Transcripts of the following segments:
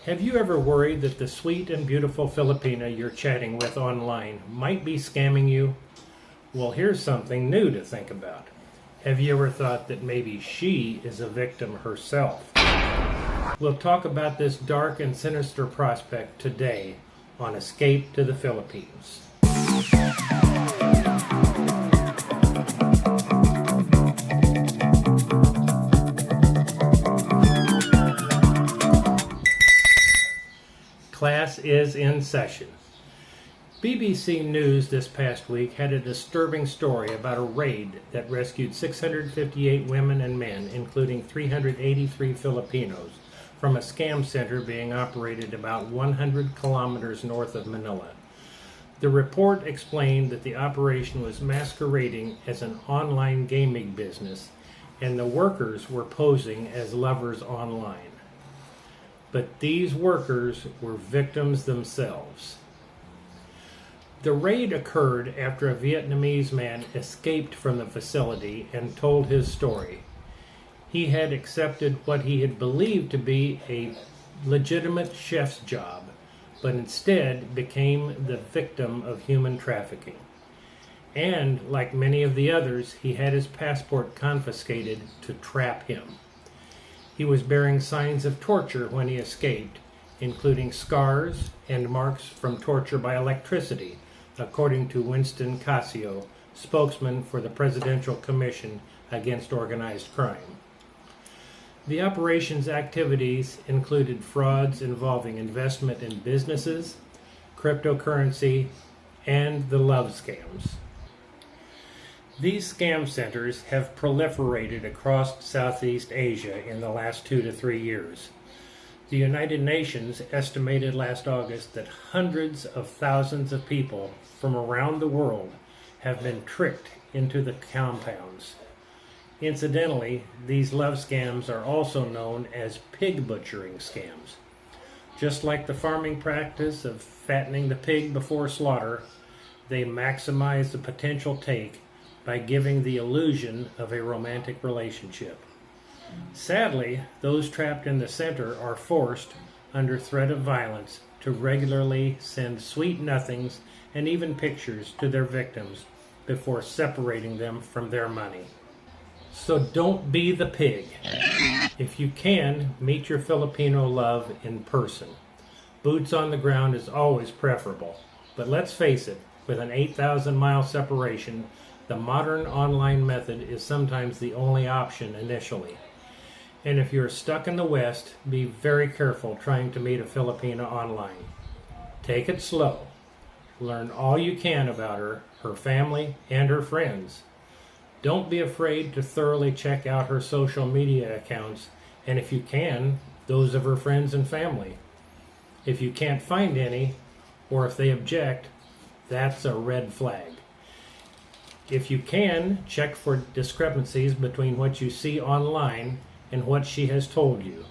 Have you ever worried that the sweet and beautiful Filipina you're chatting with online might be scamming you? Well, here's something new to think about. Have you ever thought that maybe she is a victim herself? We'll talk about this dark and sinister prospect today on Escape to the Philippines. Class is in session. BBC News this past week had a disturbing story about a raid that rescued 658 women and men, including 383 Filipinos, from a scam center being operated about 100 kilometers north of Manila. The report explained that the operation was masquerading as an online gaming business, and the workers were posing as lovers online. But these workers were victims themselves. The raid occurred after a Vietnamese man escaped from the facility and told his story. He had accepted what he had believed to be a legitimate chef's job, but instead became the victim of human trafficking. And, like many of the others, he had his passport confiscated to trap him. He was bearing signs of torture when he escaped, including scars and marks from torture by electricity, according to Winston Casio, spokesman for the Presidential Commission Against Organized Crime. The operation's activities included frauds involving investment in businesses, cryptocurrency, and the love scams. These scam centers have proliferated across Southeast Asia in the last 2 to 3 years. The United Nations estimated last August that hundreds of thousands of people from around the world have been tricked into the compounds. Incidentally, these love scams are also known as pig butchering scams. Just like the farming practice of fattening the pig before slaughter, they maximize the potential take by giving the illusion of a romantic relationship. Sadly, those trapped in the center are forced, under threat of violence, to regularly send sweet nothings and even pictures to their victims before separating them from their money. So don't be the pig. If you can, meet your Filipino love in person. Boots on the ground is always preferable. But let's face it, with an 8,000-mile separation, the modern online method is sometimes the only option initially. And if you're stuck in the West, be very careful trying to meet a Filipina online. Take it slow. Learn all you can about her, her family, and her friends. Don't be afraid to thoroughly check out her social media accounts, and if you can, those of her friends and family. If you can't find any, or if they object, that's a red flag. If you can, check for discrepancies between what you see online and what she has told you.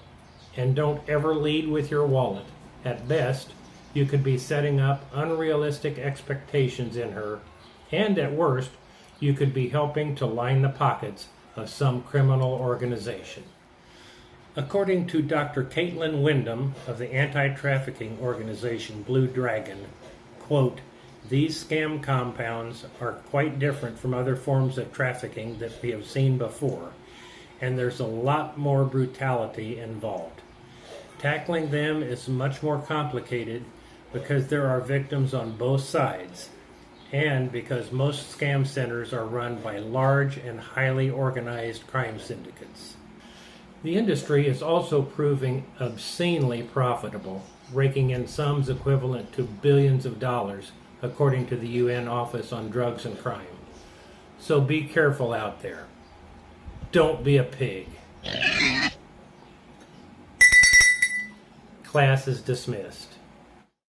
And don't ever lead with your wallet. At best, you could be setting up unrealistic expectations in her, and at worst, you could be helping to line the pockets of some criminal organization. According to Dr. Caitlin Wyndham of the anti-trafficking organization Blue Dragon, quote, "These scam compounds are quite different from other forms of trafficking that we have seen before, and there's a lot more brutality involved. Tackling them is much more complicated because there are victims on both sides, and because most scam centers are run by large and highly organized crime syndicates." The industry is also proving obscenely profitable, raking in sums equivalent to billions of dollars, according to the UN Office on Drugs and Crime. So be careful out there. Don't be a pig. Class is dismissed.